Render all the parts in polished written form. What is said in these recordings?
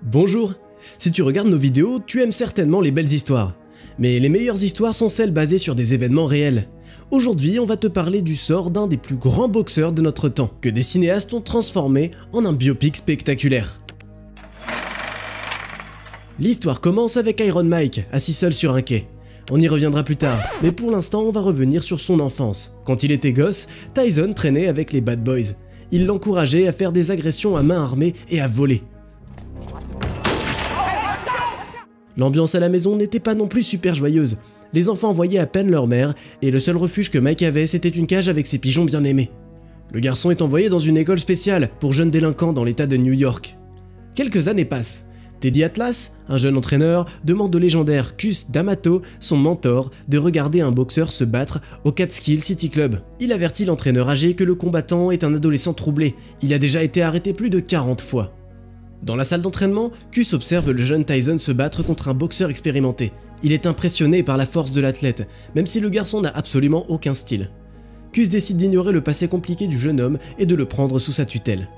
Bonjour! Si tu regardes nos vidéos, tu aimes certainement les belles histoires. Mais les meilleures histoires sont celles basées sur des événements réels. Aujourd'hui, on va te parler du sort d'un des plus grands boxeurs de notre temps, que des cinéastes ont transformé en un biopic spectaculaire. L'histoire commence avec Iron Mike, assis seul sur un quai. On y reviendra plus tard, mais pour l'instant on va revenir sur son enfance. Quand il était gosse, Tyson traînait avec les Bad Boys. Il l'encourageait à faire des agressions à main armée et à voler. L'ambiance à la maison n'était pas non plus super joyeuse. Les enfants voyaient à peine leur mère, et le seul refuge que Mike avait, c'était une cage avec ses pigeons bien aimés. Le garçon est envoyé dans une école spéciale pour jeunes délinquants dans l'état de New York. Quelques années passent. Teddy Atlas, un jeune entraîneur, demande au légendaire Cus D'Amato, son mentor, de regarder un boxeur se battre au Catskill City Club. Il avertit l'entraîneur âgé que le combattant est un adolescent troublé. Il a déjà été arrêté plus de 40 fois. Dans la salle d'entraînement, Cus observe le jeune Tyson se battre contre un boxeur expérimenté. Il est impressionné par la force de l'athlète, même si le garçon n'a absolument aucun style. Cus décide d'ignorer le passé compliqué du jeune homme et de le prendre sous sa tutelle.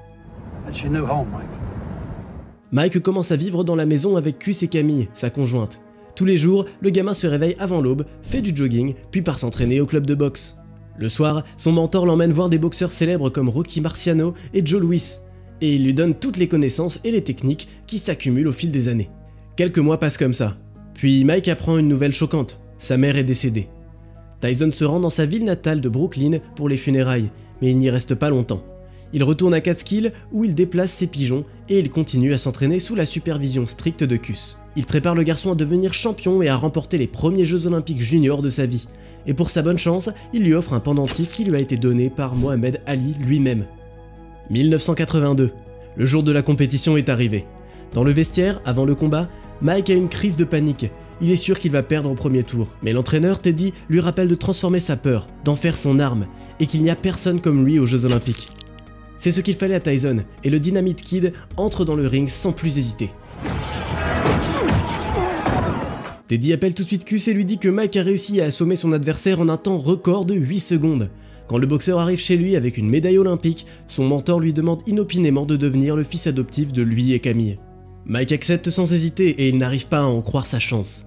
Mike commence à vivre dans la maison avec Cus et Camille, sa conjointe. Tous les jours, le gamin se réveille avant l'aube, fait du jogging, puis part s'entraîner au club de boxe. Le soir, son mentor l'emmène voir des boxeurs célèbres comme Rocky Marciano et Joe Louis, et il lui donne toutes les connaissances et les techniques qui s'accumulent au fil des années. Quelques mois passent comme ça. Puis Mike apprend une nouvelle choquante, sa mère est décédée. Tyson se rend dans sa ville natale de Brooklyn pour les funérailles, mais il n'y reste pas longtemps. Il retourne à Catskill où il déplace ses pigeons et il continue à s'entraîner sous la supervision stricte de Cus. Il prépare le garçon à devenir champion et à remporter les premiers Jeux Olympiques juniors de sa vie. Et pour sa bonne chance, il lui offre un pendentif qui lui a été donné par Mohamed Ali lui-même. 1982. Le jour de la compétition est arrivé. Dans le vestiaire, avant le combat, Mike a une crise de panique. Il est sûr qu'il va perdre au premier tour, mais l'entraîneur Teddy lui rappelle de transformer sa peur, d'en faire son arme, et qu'il n'y a personne comme lui aux Jeux Olympiques. C'est ce qu'il fallait à Tyson, et le Dynamite Kid entre dans le ring sans plus hésiter. Teddy appelle tout de suite Cus et lui dit que Mike a réussi à assommer son adversaire en un temps record de 8 secondes. Quand le boxeur arrive chez lui avec une médaille olympique, son mentor lui demande inopinément de devenir le fils adoptif de lui et Camille. Mike accepte sans hésiter et il n'arrive pas à en croire sa chance.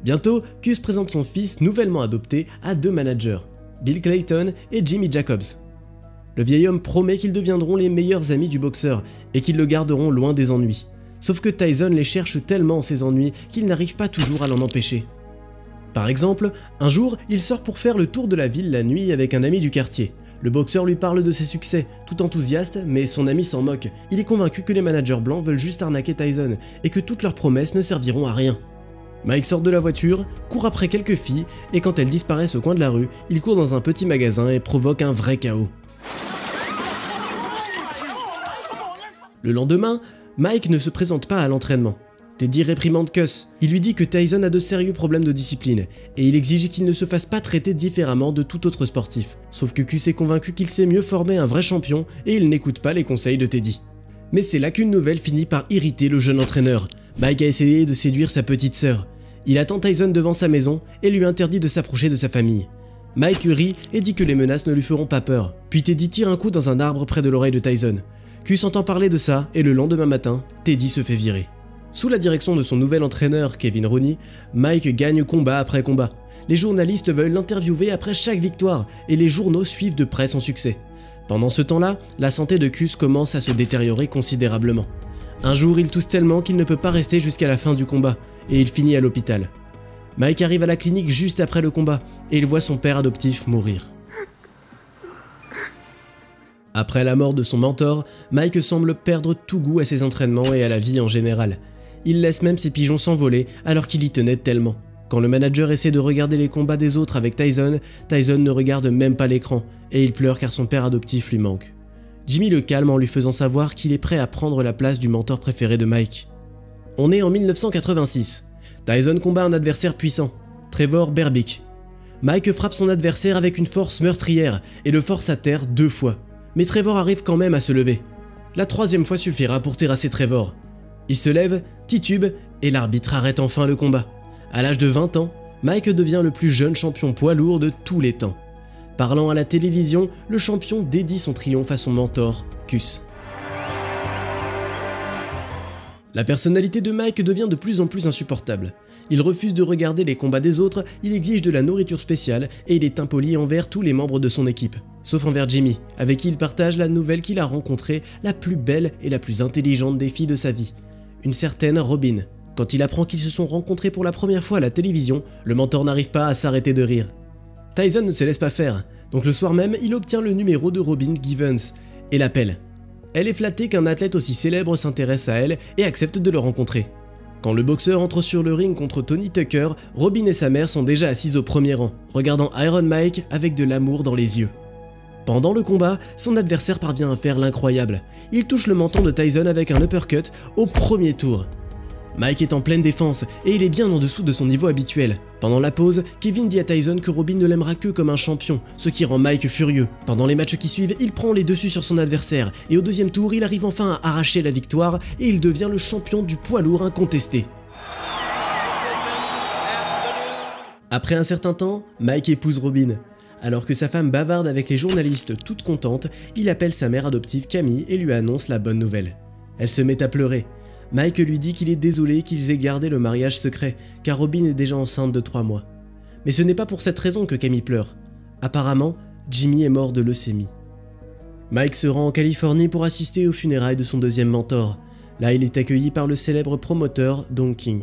Bientôt, Cus présente son fils nouvellement adopté à deux managers, Bill Clayton et Jimmy Jacobs. Le vieil homme promet qu'ils deviendront les meilleurs amis du boxeur et qu'ils le garderont loin des ennuis. Sauf que Tyson les cherche tellement ces ennuis qu'il n'arrive pas toujours à l'en empêcher. Par exemple, un jour, il sort pour faire le tour de la ville la nuit avec un ami du quartier. Le boxeur lui parle de ses succès, tout enthousiaste, mais son ami s'en moque. Il est convaincu que les managers blancs veulent juste arnaquer Tyson et que toutes leurs promesses ne serviront à rien. Mike sort de la voiture, court après quelques filles et quand elles disparaissent au coin de la rue, il court dans un petit magasin et provoque un vrai chaos. Le lendemain, Mike ne se présente pas à l'entraînement. Teddy réprimande Cus. Il lui dit que Tyson a de sérieux problèmes de discipline et il exige qu'il ne se fasse pas traiter différemment de tout autre sportif. Sauf que Cus est convaincu qu'il sait mieux former un vrai champion et il n'écoute pas les conseils de Teddy. Mais c'est là qu'une nouvelle finit par irriter le jeune entraîneur. Mike a essayé de séduire sa petite sœur. Il attend Tyson devant sa maison et lui interdit de s'approcher de sa famille. Mike rit et dit que les menaces ne lui feront pas peur. Puis Teddy tire un coup dans un arbre près de l'oreille de Tyson. Cus entend parler de ça et le lendemain matin, Teddy se fait virer. Sous la direction de son nouvel entraîneur, Kevin Rooney, Mike gagne combat après combat. Les journalistes veulent l'interviewer après chaque victoire et les journaux suivent de près son succès. Pendant ce temps-là, la santé de Cus commence à se détériorer considérablement. Un jour, il tousse tellement qu'il ne peut pas rester jusqu'à la fin du combat et il finit à l'hôpital. Mike arrive à la clinique juste après le combat et il voit son père adoptif mourir. Après la mort de son mentor, Mike semble perdre tout goût à ses entraînements et à la vie en général. Il laisse même ses pigeons s'envoler alors qu'il y tenait tellement. Quand le manager essaie de regarder les combats des autres avec Tyson, Tyson ne regarde même pas l'écran et il pleure car son père adoptif lui manque. Jimmy le calme en lui faisant savoir qu'il est prêt à prendre la place du mentor préféré de Mike. On est en 1986. Tyson combat un adversaire puissant, Trevor Berbick. Mike frappe son adversaire avec une force meurtrière et le force à terre 2 fois. Mais Trevor arrive quand même à se lever. La 3e fois suffira pour terrasser Trevor. Il se lève, titube et l'arbitre arrête enfin le combat. À l'âge de 20 ans, Mike devient le plus jeune champion poids lourd de tous les temps. Parlant à la télévision, le champion dédie son triomphe à son mentor, Cus. La personnalité de Mike devient de plus en plus insupportable. Il refuse de regarder les combats des autres, il exige de la nourriture spéciale et il est impoli envers tous les membres de son équipe, sauf envers Jimmy, avec qui il partage la nouvelle qu'il a rencontrée, la plus belle et la plus intelligente des filles de sa vie, une certaine Robin. Quand il apprend qu'ils se sont rencontrés pour la première fois à la télévision, le mentor n'arrive pas à s'arrêter de rire. Tyson ne se laisse pas faire, donc le soir même, il obtient le numéro de Robin Givens et l'appelle. Elle est flattée qu'un athlète aussi célèbre s'intéresse à elle et accepte de le rencontrer. Quand le boxeur entre sur le ring contre Tony Tucker, Robin et sa mère sont déjà assises au premier rang, regardant Iron Mike avec de l'amour dans les yeux. Pendant le combat, son adversaire parvient à faire l'incroyable. Il touche le menton de Tyson avec un uppercut au premier tour. Mike est en pleine défense et il est bien en dessous de son niveau habituel. Pendant la pause, Kevin dit à Tyson que Robin ne l'aimera que comme un champion, ce qui rend Mike furieux. Pendant les matchs qui suivent, il prend les dessus sur son adversaire et au deuxième tour, il arrive enfin à arracher la victoire et il devient le champion du poids lourd incontesté. Après un certain temps, Mike épouse Robin. Alors que sa femme bavarde avec les journalistes toute contente, il appelle sa mère adoptive Camille et lui annonce la bonne nouvelle. Elle se met à pleurer. Mike lui dit qu'il est désolé qu'ils aient gardé le mariage secret, car Robin est déjà enceinte de 3 mois. Mais ce n'est pas pour cette raison que Camille pleure. Apparemment, Jimmy est mort de leucémie. Mike se rend en Californie pour assister aux funérailles de son deuxième mentor. Là, il est accueilli par le célèbre promoteur Don King.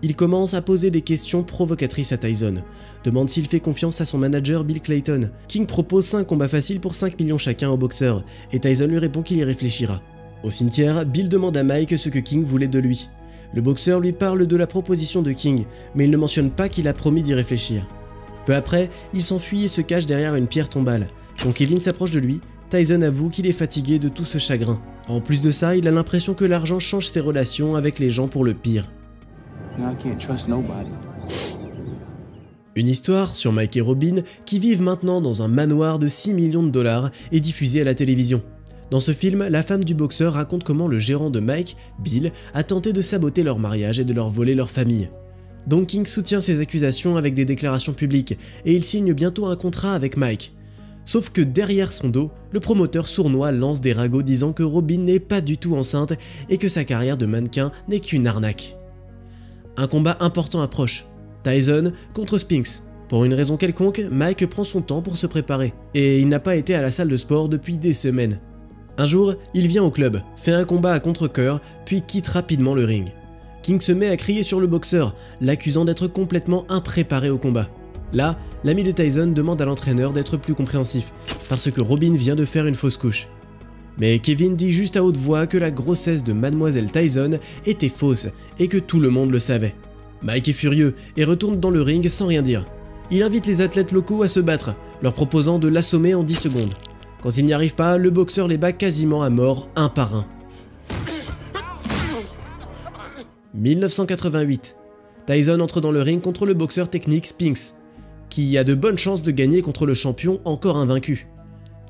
Il commence à poser des questions provocatrices à Tyson, demande s'il fait confiance à son manager Bill Clayton. King propose 5 combats faciles pour 5 millions chacun au boxeur, et Tyson lui répond qu'il y réfléchira. Au cimetière, Bill demande à Mike ce que King voulait de lui. Le boxeur lui parle de la proposition de King, mais il ne mentionne pas qu'il a promis d'y réfléchir. Peu après, il s'enfuit et se cache derrière une pierre tombale. Quand Kevin s'approche de lui, Tyson avoue qu'il est fatigué de tout ce chagrin. En plus de ça, il a l'impression que l'argent change ses relations avec les gens pour le pire. Une histoire sur Mike et Robin qui vivent maintenant dans un manoir de 6 millions de dollars est diffusée à la télévision. Dans ce film, la femme du boxeur raconte comment le gérant de Mike, Bill, a tenté de saboter leur mariage et de leur voler leur famille. Don King soutient ces accusations avec des déclarations publiques et il signe bientôt un contrat avec Mike. Sauf que derrière son dos, le promoteur sournois lance des ragots disant que Robin n'est pas du tout enceinte et que sa carrière de mannequin n'est qu'une arnaque. Un combat important approche, Tyson contre Spinks. Pour une raison quelconque, Mike prend son temps pour se préparer et il n'a pas été à la salle de sport depuis des semaines. Un jour, il vient au club, fait un combat à contre-cœur, puis quitte rapidement le ring. King se met à crier sur le boxeur, l'accusant d'être complètement impréparé au combat. Là, l'ami de Tyson demande à l'entraîneur d'être plus compréhensif, parce que Robin vient de faire une fausse couche. Mais Kevin dit juste à haute voix que la grossesse de Mademoiselle Tyson était fausse et que tout le monde le savait. Mike est furieux et retourne dans le ring sans rien dire. Il invite les athlètes locaux à se battre, leur proposant de l'assommer en 10 secondes. Quand il n'y arrive pas, le boxeur les bat quasiment à mort, un par un. 1988. Tyson entre dans le ring contre le boxeur technique Spinks, qui a de bonnes chances de gagner contre le champion encore invaincu.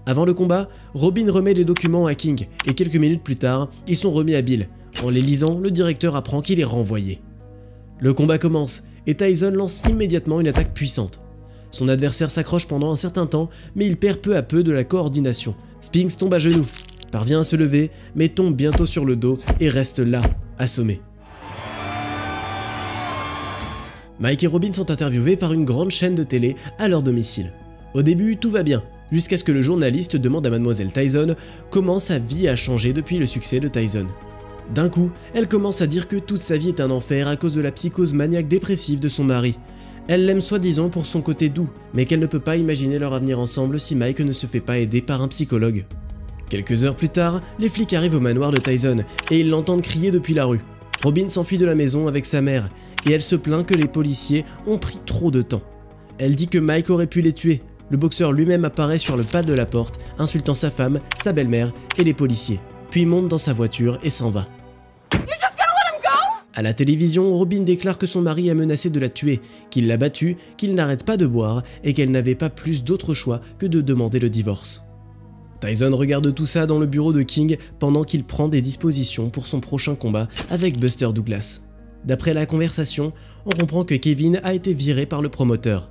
Avant le combat, Robin remet des documents à King, et quelques minutes plus tard, ils sont remis à Bill. En les lisant, le directeur apprend qu'il est renvoyé. Le combat commence, et Tyson lance immédiatement une attaque puissante. Son adversaire s'accroche pendant un certain temps, mais il perd peu à peu de la coordination. Spinks tombe à genoux, parvient à se lever, mais tombe bientôt sur le dos et reste là, assommé. Mike et Robin sont interviewés par une grande chaîne de télé à leur domicile. Au début, tout va bien, jusqu'à ce que le journaliste demande à Mademoiselle Tyson comment sa vie a changé depuis le succès de Tyson. D'un coup, elle commence à dire que toute sa vie est un enfer à cause de la psychose maniaque dépressive de son mari. Elle l'aime soi-disant pour son côté doux, mais qu'elle ne peut pas imaginer leur avenir ensemble si Mike ne se fait pas aider par un psychologue. Quelques heures plus tard, les flics arrivent au manoir de Tyson et ils l'entendent crier depuis la rue. Robin s'enfuit de la maison avec sa mère et elle se plaint que les policiers ont pris trop de temps. Elle dit que Mike aurait pu les tuer. Le boxeur lui-même apparaît sur le pas de la porte, insultant sa femme, sa belle-mère et les policiers, puis monte dans sa voiture et s'en va. À la télévision, Robin déclare que son mari a menacé de la tuer, qu'il l'a battue, qu'il n'arrête pas de boire et qu'elle n'avait pas plus d'autre choix que de demander le divorce. Tyson regarde tout ça dans le bureau de King pendant qu'il prend des dispositions pour son prochain combat avec Buster Douglas. D'après la conversation, on comprend que Kevin a été viré par le promoteur.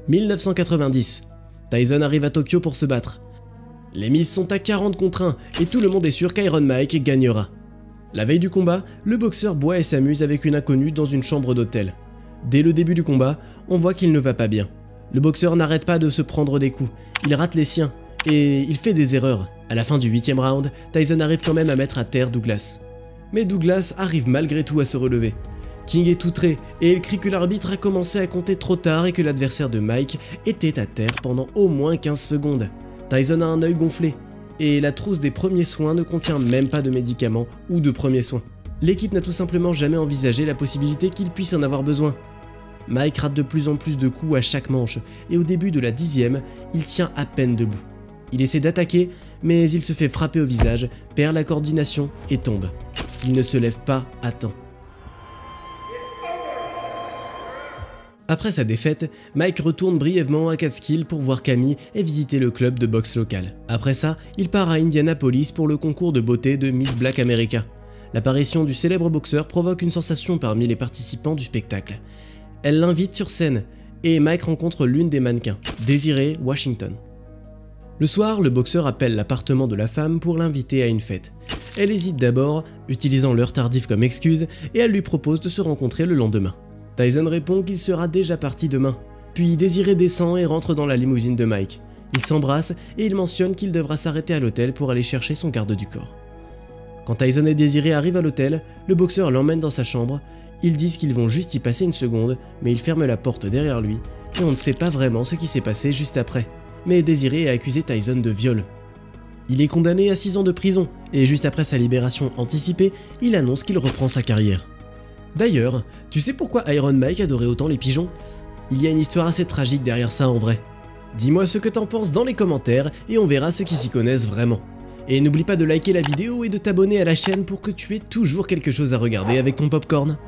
1990. Tyson arrive à Tokyo pour se battre. Les mises sont à 40 contre 1 et tout le monde est sûr qu'Iron Mike gagnera. La veille du combat, le boxeur boit et s'amuse avec une inconnue dans une chambre d'hôtel. Dès le début du combat, on voit qu'il ne va pas bien. Le boxeur n'arrête pas de se prendre des coups, il rate les siens, et il fait des erreurs. À la fin du 8e round, Tyson arrive quand même à mettre à terre Douglas. Mais Douglas arrive malgré tout à se relever. King est outré et il crie que l'arbitre a commencé à compter trop tard et que l'adversaire de Mike était à terre pendant au moins 15 secondes. Tyson a un œil gonflé et la trousse des premiers soins ne contient même pas de médicaments ou de premiers soins. L'équipe n'a tout simplement jamais envisagé la possibilité qu'il puisse en avoir besoin. Mike rate de plus en plus de coups à chaque manche et au début de la 10e, il tient à peine debout. Il essaie d'attaquer, mais il se fait frapper au visage, perd la coordination et tombe. Il ne se lève pas à temps. Après sa défaite, Mike retourne brièvement à Catskill pour voir Camille et visiter le club de boxe local. Après ça, il part à Indianapolis pour le concours de beauté de Miss Black America. L'apparition du célèbre boxeur provoque une sensation parmi les participants du spectacle. Elle l'invite sur scène et Mike rencontre l'une des mannequins, Desiree Washington. Le soir, le boxeur appelle l'appartement de la femme pour l'inviter à une fête. Elle hésite d'abord, utilisant l'heure tardive comme excuse, et elle lui propose de se rencontrer le lendemain. Tyson répond qu'il sera déjà parti demain. Puis Desiree descend et rentre dans la limousine de Mike. Ils s'embrassent et il mentionne qu'il devra s'arrêter à l'hôtel pour aller chercher son garde du corps. Quand Tyson et Desiree arrivent à l'hôtel, le boxeur l'emmène dans sa chambre. Ils disent qu'ils vont juste y passer une seconde, mais il ferme la porte derrière lui et on ne sait pas vraiment ce qui s'est passé juste après. Mais Desiree a accusé Tyson de viol. Il est condamné à 6 ans de prison et juste après sa libération anticipée, il annonce qu'il reprend sa carrière. D'ailleurs, tu sais pourquoi Iron Mike adorait autant les pigeons? Il y a une histoire assez tragique derrière ça en vrai. Dis-moi ce que t'en penses dans les commentaires et on verra ceux qui s'y connaissent vraiment. Et n'oublie pas de liker la vidéo et de t'abonner à la chaîne pour que tu aies toujours quelque chose à regarder avec ton popcorn.